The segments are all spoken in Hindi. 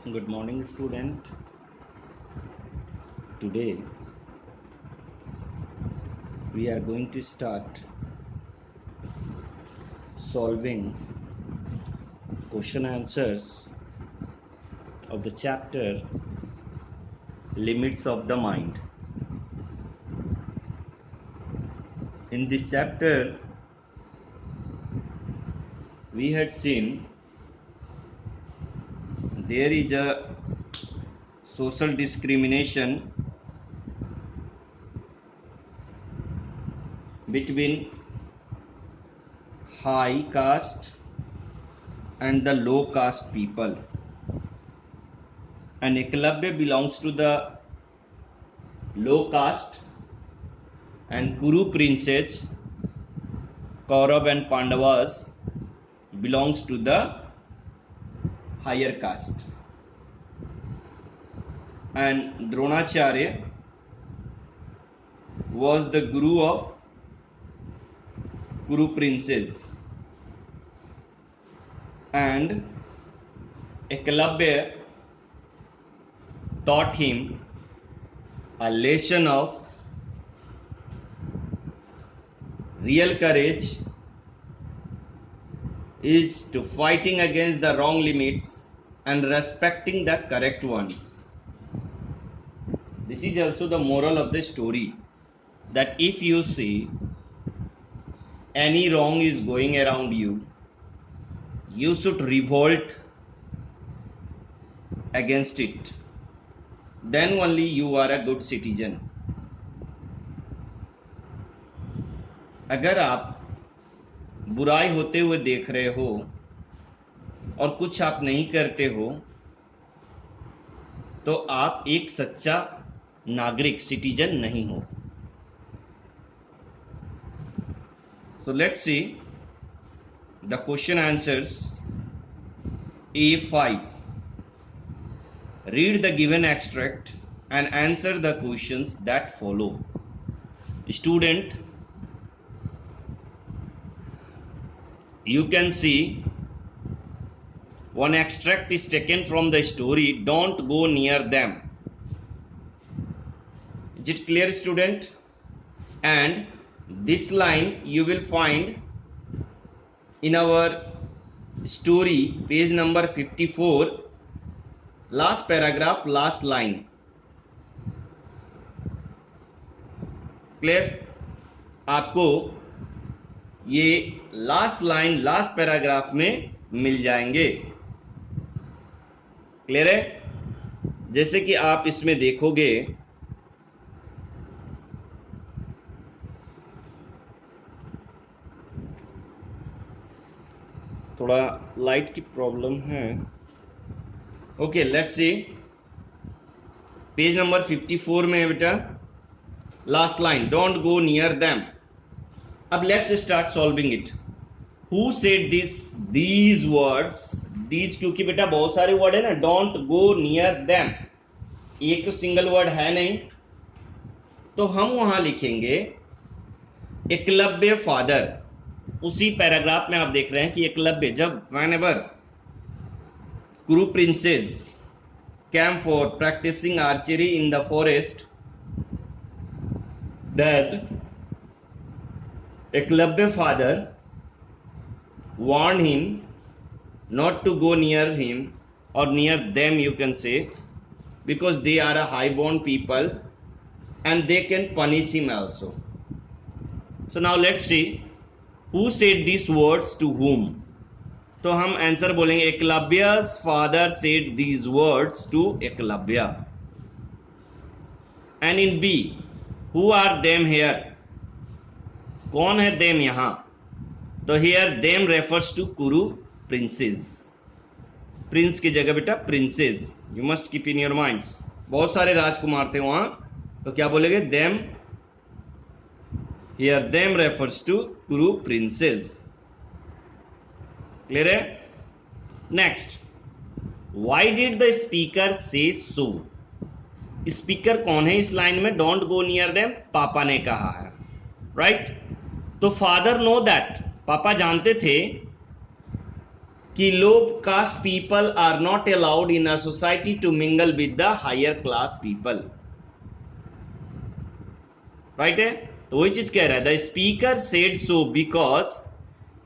Good morning, student. Today we are going to start solving question answers of the chapter Limits of the Mind. In this chapter, we had seen there is a social discrimination between high caste and the low caste people, and Eklavya belongs to the low caste and Kuru princes, Kaurav and Pandavas belongs to the higher caste, and Dronacharya was the guru of Kuru princes, and Eklavya taught him a lesson of real courage is to fighting against the wrong limits and respecting the correct ones. This is also the moral of the story, that if you see any wrong is going around you, you should revolt against it. Then only you are a good citizen. अगर आप बुराई होते हुए देख रहे हो और कुछ आप नहीं करते हो, तो आप एक सच्चा नागरिक सिटीजन नहीं हो. So let's see the question answers. A5. Read the given extract and answer the questions that follow. Student, you can see one extract is taken from the story Don't Go Near Them. Is it clear, student? And this line you will find in our story, page number 54, last paragraph, last line. Clear? आपको ये लास्ट लाइन लास्ट पैराग्राफ में मिल जाएंगे. क्लियर है? जैसे कि आप इसमें देखोगे, थोड़ा लाइट की प्रॉब्लम है. Okay, let's see. Page number 54 में है बेटा, last line, don't go near them. अब let's start solving it. Who said these words? These क्योंकि बेटा बहुत सारे वर्ड है ना, डोंट गो नियर देम, एक तो सिंगल वर्ड है नहीं, तो हम वहां लिखेंगे एकलव्य फादर. उसी पैराग्राफ में आप देख रहे हैं कि एकलव्य जब whenever Kuru princes came for practicing archery in the forest, then Eklavya father warned him not to go near him, or near them you can say, because they are a high-born people and they can punish him also. So now let's see, who said these words to whom? तो हम आंसर बोलेंगे एकलव्य's father said these words to Eklavya. And in B, who are them here? कौन है them यहां? तो here them refers to Kuru princes. Prince की जगह बेटा princess. You must keep in your minds. बहुत सारे राजकुमार थे वहां, तो क्या बोलेंगे? them. Here them refers to Kuru princes. Clear है? Next, why did the speaker say so? Speaker कौन है इस लाइन में? डोंट गो नियर देम, पापा ने कहा है, राइट? तो फादर नो दैट, पापा जानते थे कि low caste people are not allowed in a society to mingle with the higher class people, right है। तो वही चीज कह रहा है, the speaker said so because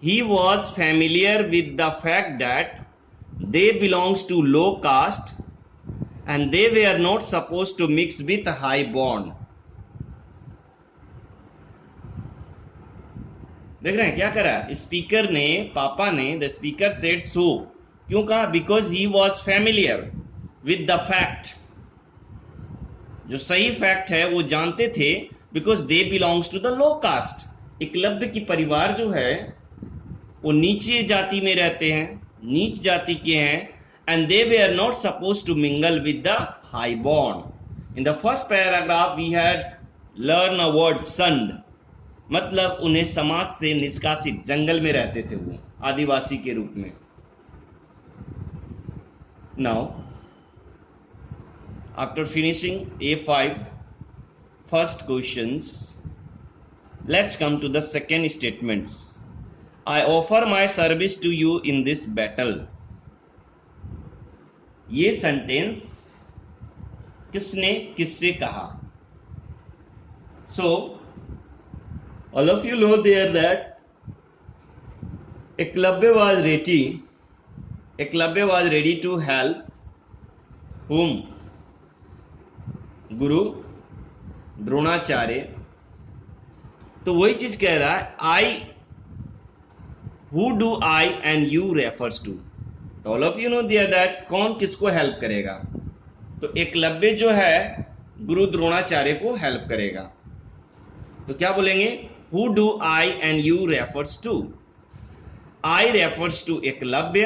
he was familiar with the fact that they belongs to low caste and they were not supposed to mix with high born। देख रहे हैं क्या करा स्पीकर ने, पापा ने, द स्पीकर सेड सो, क्यों कहा? Because he was familiar with the fact, जो सही फैक्ट है वो जानते थे, because they belongs to the low caste, Eklavya की परिवार जो है वो नीचे जाति में रहते हैं, नीच जाति के हैं, एंड दे वे are not suppose to mingle with the high born. In the first paragraph we had learn a word shunned, मतलब उन्हें समाज से निष्कासित, जंगल में रहते थे वो आदिवासी के रूप में। Now after finishing A5 first questions, let's come to the second statements. I offer my service to you in this battle। ये सेंटेंस किसने किससे कहा? So all of you know there that Eklavya was ready to help whom? गुरु द्रोणाचार्य। तो वही चीज कह रहा है, आई, who do I and you refers to। तो all of you know there that कौन किसको हेल्प करेगा? तो एकलव्य जो है गुरु द्रोणाचार्य को हेल्प करेगा। तो क्या बोलेंगे? who do I and you refers to। I refers to Eklavya,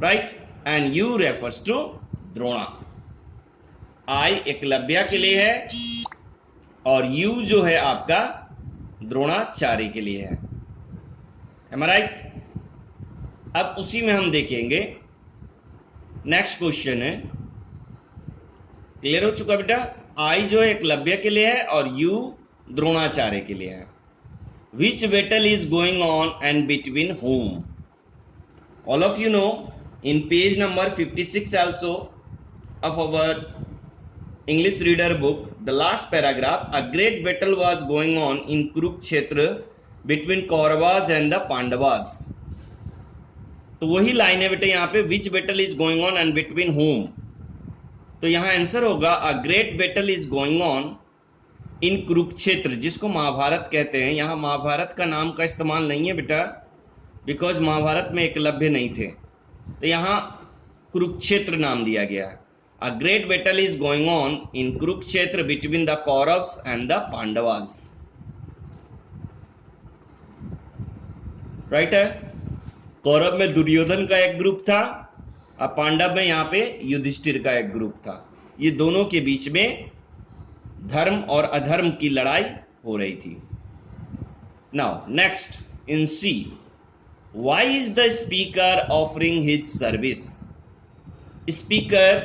right, and you refers to Drona. I Eklavya के लिए है और you जो है आपका द्रोणाचार्य के लिए है। Am I right? अब उसी में हम देखेंगे नेक्स्ट क्वेश्चन है। क्लियर हो चुका बेटा? आई जो है एकलव्य के लिए है और यू द्रोणाचार्य के लिए है। विच battle is going on and between whom? All of you know in page number 56 also of our English reader book, the last paragraph, a great battle was going on in Kurukshetra between Kauravas and the Pandavas। तो वही लाइन है बेटे यहाँ पे, विच battle is going on and between whom। तो यहाँ आंसर होगा अ great battle is going on in Kurukshetra, जिसको महाभारत कहते हैं। यहाँ महाभारत का नाम का इस्तेमाल नहीं है बेटा, बिकॉज महाभारत में एकलव्य नहीं थे, तो यहाँ कुरुक्षेत्र नाम दिया गया है। A great battle is going on in Kurukshetra between the Kauravas and the Pandavas, right है। कौरव में दुर्योधन का एक ग्रुप था और पांडव में यहाँ पे युधिष्ठिर का एक ग्रुप था। ये दोनों के बीच में धर्म और अधर्म की लड़ाई हो रही थी। Now next in C, why is the speaker offering his service? Speaker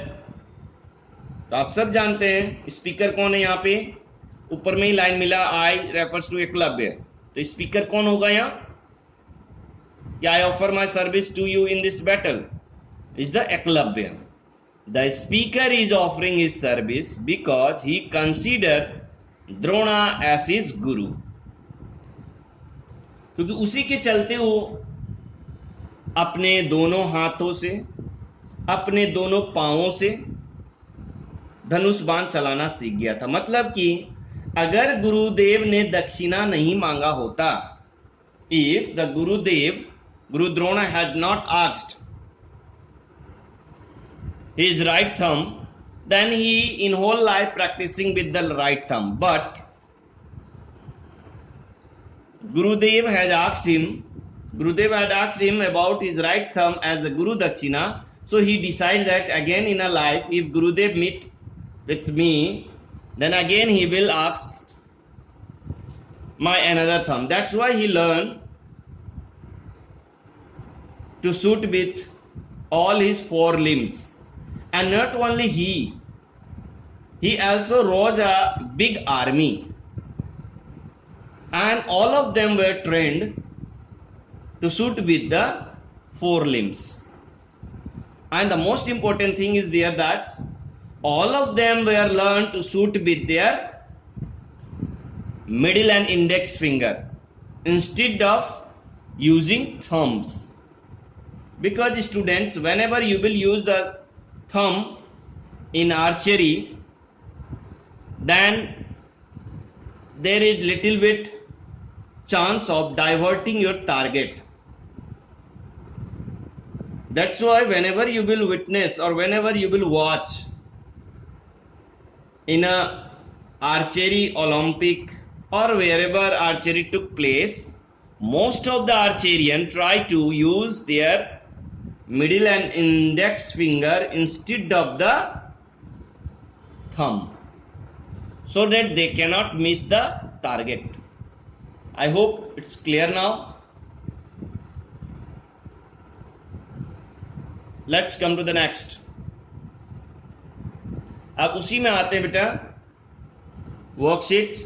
तो आप सब जानते हैं, स्पीकर कौन है? यहाँ पे ऊपर में ही लाइन मिला, आई रेफर्स टू एकलव्य। तो स्पीकर कौन होगा यहाँ? I offer my service to you in this battle is the Eklavya। The speaker is offering his service because he considered Drona as his guru। क्योंकि उसी के चलते वो अपने दोनों हाथों से, अपने दोनों पांवों से धनुष बाण चलाना सीख गया था। मतलब कि अगर गुरुदेव ने दक्षिणा नहीं मांगा होता, if the Guru Drona had not asked his right thumb, then he in whole life practicing with the right thumb, but Gurudev had asked him about his right thumb as a Guru Dakshina, so he decided that again in a life, if Gurudev meet with me, then again he will ask my another thumb। That's why he learned to shoot with all his four limbs। And not only he also rose a big army, and all of them were trained to shoot with the 4 limbs. And the most important thing is there that all of them were learned to shoot with their middle and index finger instead of using thumbs. Because students, whenever you will use the thumb in archery, then there is little bit chance of diverting your target. That's why whenever you will witness or whenever you will watch in a archery Olympic or wherever archery took place, most of the archerian try to use their middle and index finger instead of the thumb, so that they cannot miss the target. I hope it's clear now. Let's come to the next. अब उसी में आते हैं बेटा वर्कशीट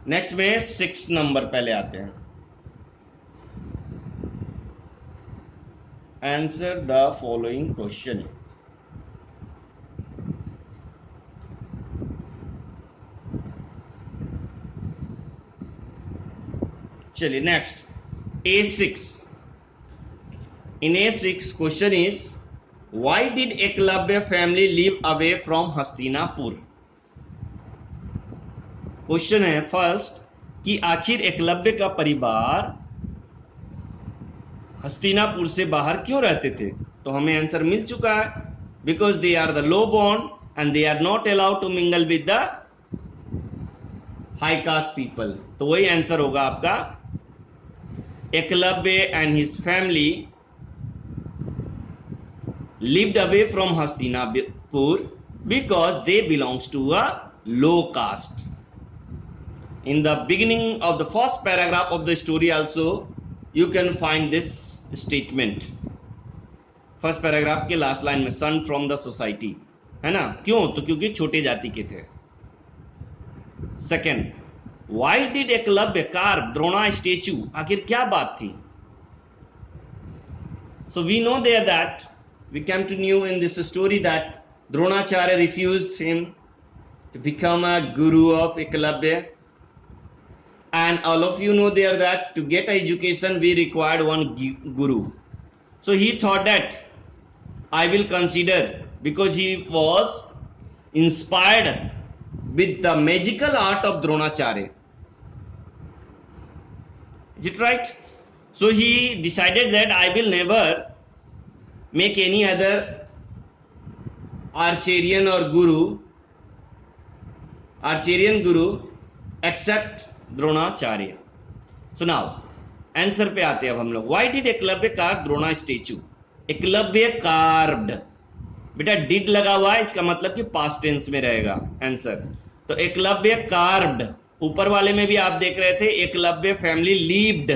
नेक्स्ट में 6 नंबर पहले आते हैं. Answer the following question. चलिए next A6. In A6 question is, why did Eklavya family live away from Hastinapur? Question है फर्स्ट कि आखिर एकलव्य का परिवार हस्तिनापुर से बाहर क्यों रहते थे. तो हमें आंसर मिल चुका है, because they are the low born and they are not allowed to mingle with the high caste people. तो वही आंसर होगा आपका. Eklavya and his family lived away from Hastinapur because they belongs to a low caste. In the beginning of the first paragraph of the story also you can find this statement. First paragraph के लास्ट लाइन में सन फ्रॉम द सोसाइटी है ना. क्यों? तो क्योंकि छोटे जाति के थे. Second, why did Eklavya carve Drona statue. आखिर क्या बात थी. So we know there that we came to know in this story that Dronacharya refused him to become a guru of Eklavya, and all of you know there that to get education we required one guru. So he thought that I will consider, because he was inspired with the magical art of Dronacharya. Is it right? So he decided that I will never make any other archerian guru except Dronacharya. So now answer पे आते हैं अब हम लोग. Why did Eklavya carve Drona statue. Eklavya carved, बेटा डिड लगा हुआ है, इसका मतलब कि पास्ट टेंस में रहेगा आंसर. तो एकलव्य कार्व्ड, ऊपर वाले में भी आप देख रहे थे एकलव्य फैमिली लीव्ड,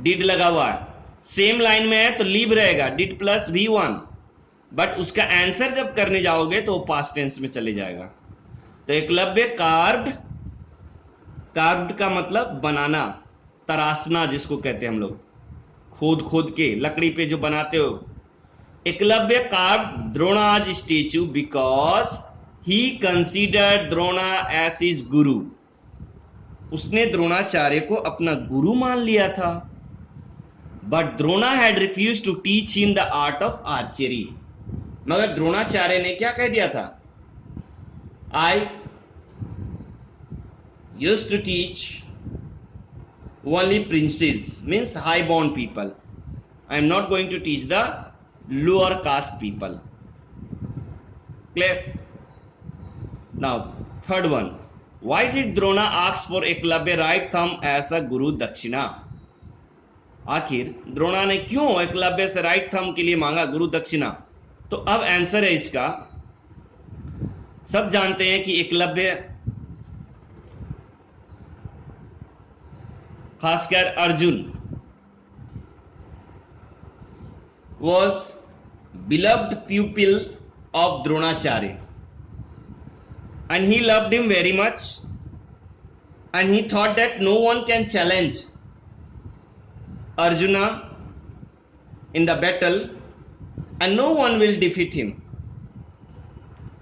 डिड लगा हुआ है. सेम लाइन में है तो लीव रहेगा, डिड प्लस V1, बट उसका आंसर जब करने जाओगे तो पास्ट टेंस में चले जाएगा. तो एकलव्य कार्व्ड, कार्व्ड का मतलब बनाना, तराशना जिसको कहते हैं हम लोग, खोद खोद के लकड़ी पे जो बनाते हो. Eklavya carved Drona's statue because he considered Drona as his guru. उसने द्रोणाचार्य को अपना गुरु मान लिया था. But Drona had refuse to teach him the art of archery. मगर द्रोणाचार्य ने क्या कह दिया था, I used to teach only princes, means high born people. I am not going to teach the lower caste people. Clear? Now third one, why did Drona ask for Eklavya right thumb as a guru dakshina. आखिर द्रोणा ने क्यों एकलव्य से राइट थंब के लिए मांगा गुरु दक्षिणा. तो अब आंसर है इसका, सब जानते हैं कि एकलव्य, खासकर Arjun, was beloved pupil of Dronacharya and he loved him very much and he thought that no one can challenge Arjuna in the battle and no one will defeat him.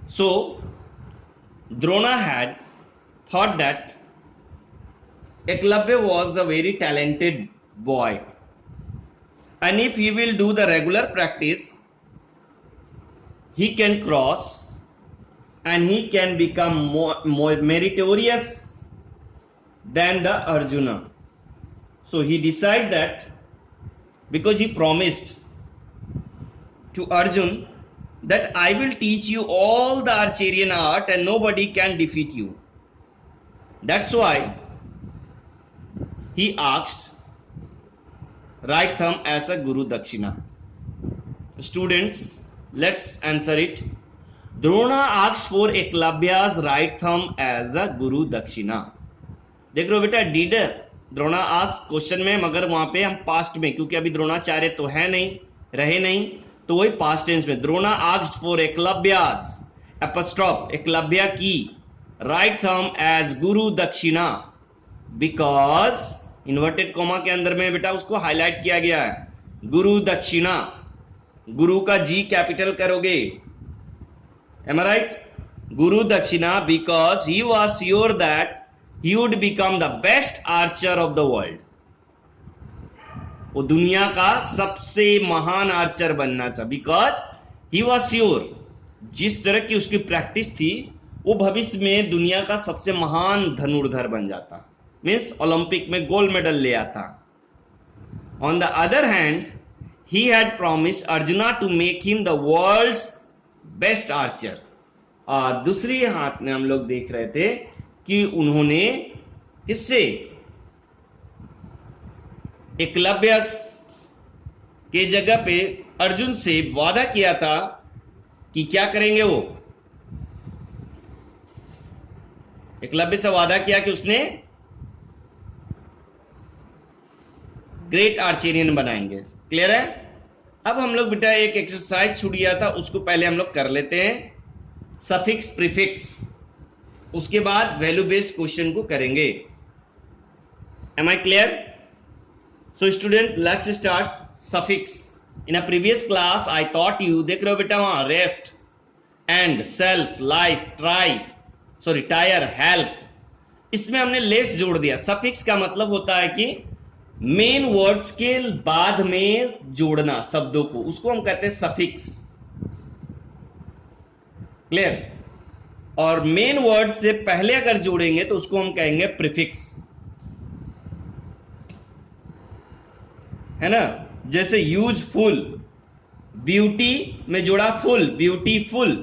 So Drona had thought that Eklavya was a very talented boy, and if he will do the regular practice, he can cross and he can become more meritorious than the Arjuna. So he decided that, because he promised to Arjun that I will teach you all the Archerian art and nobody can defeat you. That's why he asked right thumb as a Guru Dakshina. Students, let's answer it. Drona asked for Eklavya's right thumb as a Guru Dakshina. देख लो बेटा, डीडर द्रोणा आस्क क्वेश्चन में, मगर वहां पे हम पास्ट में, क्योंकि अभी द्रोणाचार्य तो है नहीं, रहे नहीं, तो वही पास्ट टेंस में Drona asked for Eklavya's apostrophe Eklavya की राइट थंब एज गुरु दक्षिणा, बिकॉज इन्वर्टेड कॉमा के अंदर में बेटा उसको हाईलाइट किया गया है, गुरु दक्षिणा, गुरु का जी कैपिटल करोगे, एम आई राइट, गुरु दक्षिणा, because he was sure that he would become the best archer of the world. वो दुनिया का सबसे महान आर्चर बनना चाहा, बिकॉज ही वॉज श्योर, जिस तरह की उसकी प्रैक्टिस थी वो भविष्य में दुनिया का सबसे महान धनुर्धर बन जाता, मीन्स ओलंपिक में गोल्ड मेडल ले आता. On the other hand he had promise Arjuna to make him the world's best archer. और दूसरी हाथ में हम लोग देख रहे थे कि उन्होंने किससे, एकलव्य के जगह पे अर्जुन से वादा किया था कि क्या करेंगे, वो एकलव्य से वादा किया कि उसने ग्रेट आर्चेरियन बनाएंगे. क्लियर है? अब हम लोग बेटा एक एक्सरसाइज छूट गया था, उसको पहले हम लोग कर लेते हैं, सफिक्स प्रीफिक्स, उसके बाद वैल्यू बेस्ड क्वेश्चन को करेंगे. Am I clear? So student, let's start suffix. In a previous class I thought you, देख रहे हो बेटा वहां rest, end, self, life, try, sorry tire, help, इसमें हमने लेस जोड़ दिया. सफिक्स का मतलब होता है कि मेन वर्ड्स के बाद में जोड़ना शब्दों को, उसको हम कहते हैं सफिक्स. क्लियर? और मेन वर्ड से पहले अगर जोड़ेंगे तो उसको हम कहेंगे प्रीफिक्स, है ना. जैसे यूजफुल, ब्यूटी में जोड़ा फुल, ब्यूटीफुल.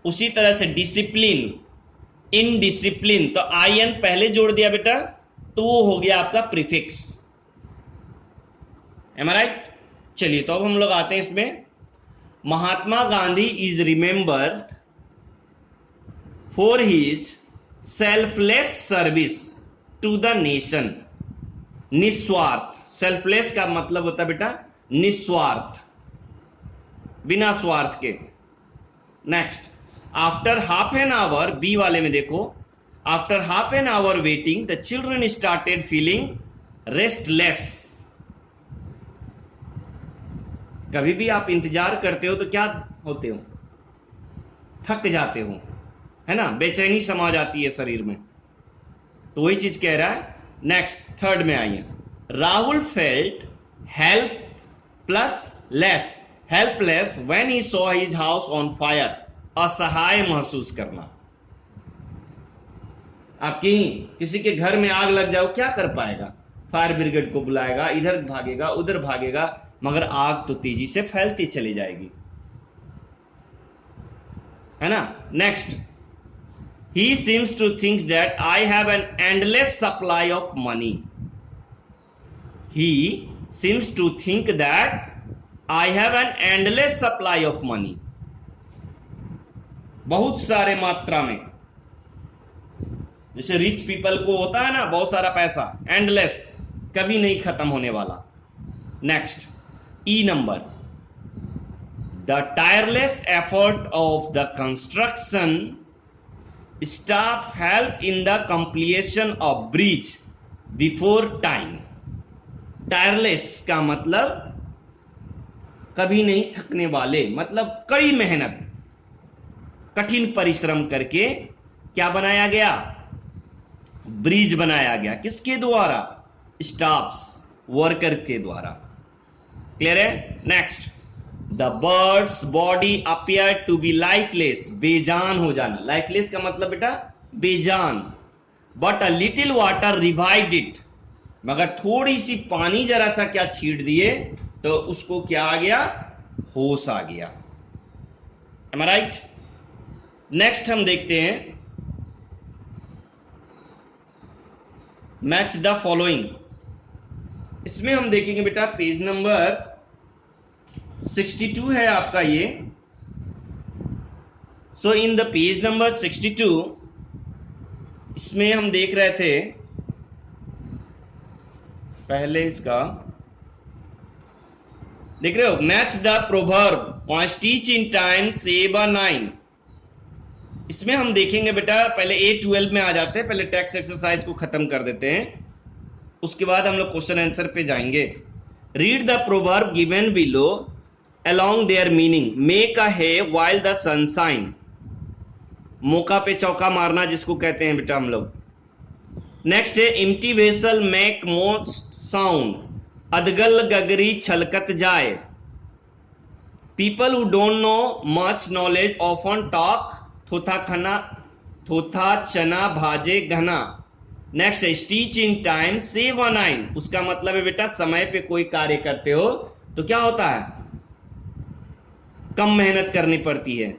उसी तरह से डिसिप्लिन, इनडिसिप्लिन, तो आई एन पहले जोड़ दिया बेटा, तो वो हो गया आपका प्रीफिक्स. एम आई राइट? चलिए, तो अब हम लोग आते हैं इसमें. Mahatma Gandhi is remembered for his selfless service to the nation. निस्वार्थ, सेल्फलेस का मतलब होता है बेटा निस्वार्थ, बिना स्वार्थ के. Next, after half an hour, B वाले में देखो, after half an hour waiting the children started feeling restless. कभी भी आप इंतजार करते हो तो क्या होते हो, थक जाते हो, है ना, बेचैनी समा जाती है शरीर में, तो वही चीज कह रहा है. नेक्स्ट, थर्ड में आइए. Rahul felt help plus less, helpless when he saw his house on fire. असहाय महसूस करना. आप किसी के घर में आग लग जाओ, क्या कर पाएगा, फायर ब्रिगेड को बुलाएगा, इधर भागेगा उधर भागेगा, मगर आग तो तेजी से फैलती चली जाएगी, है ना. Next, he seems to think that I have an endless supply of money. He seems to think that I have an endless supply of money. बहुत सारे मात्रा में, जैसे रिच पीपल को होता है ना बहुत सारा पैसा, एंडलेस, कभी नहीं खत्म होने वाला. Next, E number. The tireless effort of the construction staff help in the completion of bridge before time. Tireless का मतलब कभी नहीं थकने वाले, मतलब कड़ी मेहनत, कठिन परिश्रम करके क्या बनाया गया, ब्रिज बनाया गया। किसके द्वारा, स्टाफ्स, वर्कर के द्वारा। क्लियर है। Next, the bird's body appear to be lifeless, बेजान हो जाना। लाइफलेस का मतलब बेटा बेजान। But a little water revived it, मगर थोड़ी सी पानी जरा सा क्या छीट दिए तो उसको क्या आ गया, होश आ गया। एम आई राइट। नेक्स्ट हम देखते हैं, मैच द फॉलोइंग। इसमें हम देखेंगे बेटा पेज नंबर 62 है आपका ये। सो इन द पेज नंबर 62 इसमें हम देख रहे थे पहले इसका, देख रहे हो, match the proverb was teach in time save a 9। इसमें हम देखेंगे बेटा, पहले A12 में आ जाते हैं, पहले टेक्स्ट एक्सरसाइज को खत्म कर देते हैं, उसके बाद हम लोग क्वेश्चन आंसर पे जाएंगे। Read the proverb given below along their meaning. Make a hay while the sun shine. मौका पे चौका मारना जिसको कहते हैं बेटा हम लोग। नेक्स्ट है empty vessel make most sound. अदगल गगरी छलकत जाए। People who don't know much knowledge often talk. थोथा चना भाजे घना। नेक्स्ट है stitch in time save a 9. उसका मतलब है बेटा समय पे कोई कार्य करते हो तो क्या होता है, कम मेहनत करनी पड़ती है।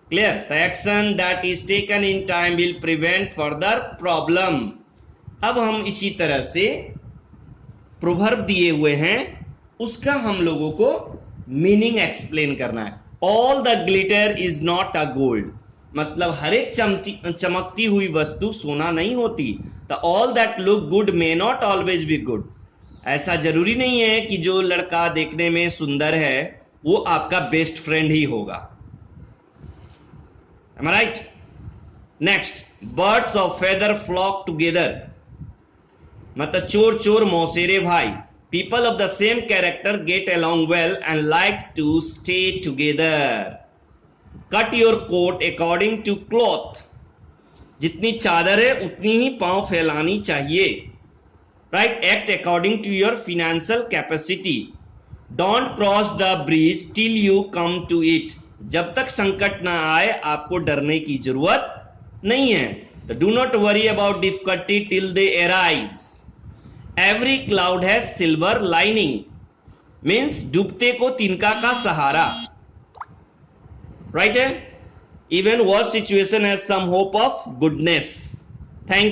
Clear. The action that is taken in time will prevent further problem. अब हम इसी तरह से प्रोवर्ब दिए हुए हैं, उसका हम लोगों को मीनिंग एक्सप्लेन करना है। All the glitter is not a gold, मतलब हर एक चमकती हुई वस्तु सोना नहीं होती। The all that look good may not always be good, ऐसा जरूरी नहीं है कि जो लड़का देखने में सुंदर है वो आपका बेस्ट फ्रेंड ही होगा। Am I right? Next, birds of feather flock together, मतलब चोर चोर मौसेरे भाई। People of the same character get along well and like to stay together. Cut your coat according to cloth, जितनी चादर है उतनी ही पांव फैलानी चाहिए। Right. Act according to your financial capacity. Don't cross the bridge till you come to it, जब तक संकट ना आए आपको डरने की जरूरत नहीं है। तो do not worry about difficulty till they arise. Every cloud has silver lining, means डूबते को तिनका का सहारा। राइट है। Even worst situation has some hope of goodness. Thank you.